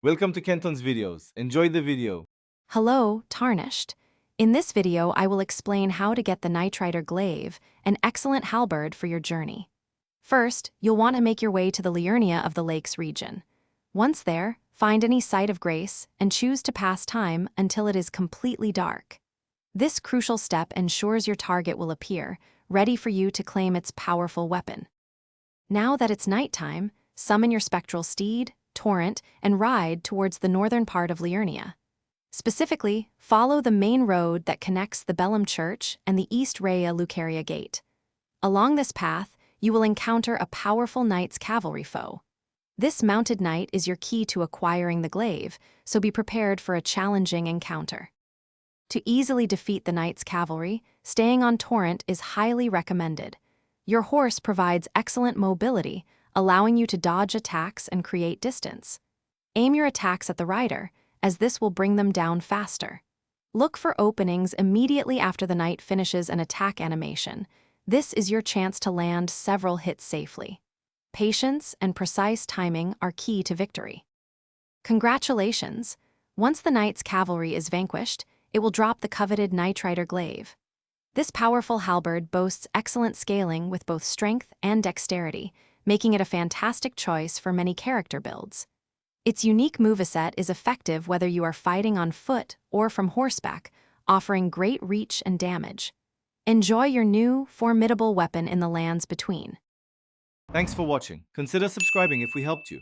Welcome to Kenton's videos. Enjoy the video. Hello, Tarnished. In this video, I will explain how to get the Nightrider Glaive, an excellent halberd for your journey. First, you'll want to make your way to the Liurnia of the Lakes region. Once there, find any site of grace and choose to pass time until it is completely dark. This crucial step ensures your target will appear, ready for you to claim its powerful weapon. Now that it's nighttime, summon your spectral steed, Torrent, and ride towards the northern part of Liurnia. Specifically, follow the main road that connects the Bellum Church and the East Rhea Lucaria Gate. Along this path, you will encounter a powerful knight's cavalry foe. This mounted knight is your key to acquiring the glaive, so be prepared for a challenging encounter. To easily defeat the knight's cavalry, staying on Torrent is highly recommended. Your horse provides excellent mobility, allowing you to dodge attacks and create distance. Aim your attacks at the rider, as this will bring them down faster. Look for openings immediately after the knight finishes an attack animation. This is your chance to land several hits safely. Patience and precise timing are key to victory. Congratulations! Once the knight's cavalry is vanquished, it will drop the coveted Nightrider Glaive. This powerful halberd boasts excellent scaling with both strength and dexterity, making it a fantastic choice for many character builds. Its unique moveset is effective whether you are fighting on foot or from horseback, offering great reach and damage. Enjoy your new, formidable weapon in the lands between. Thanks for watching. Consider subscribing if we helped you.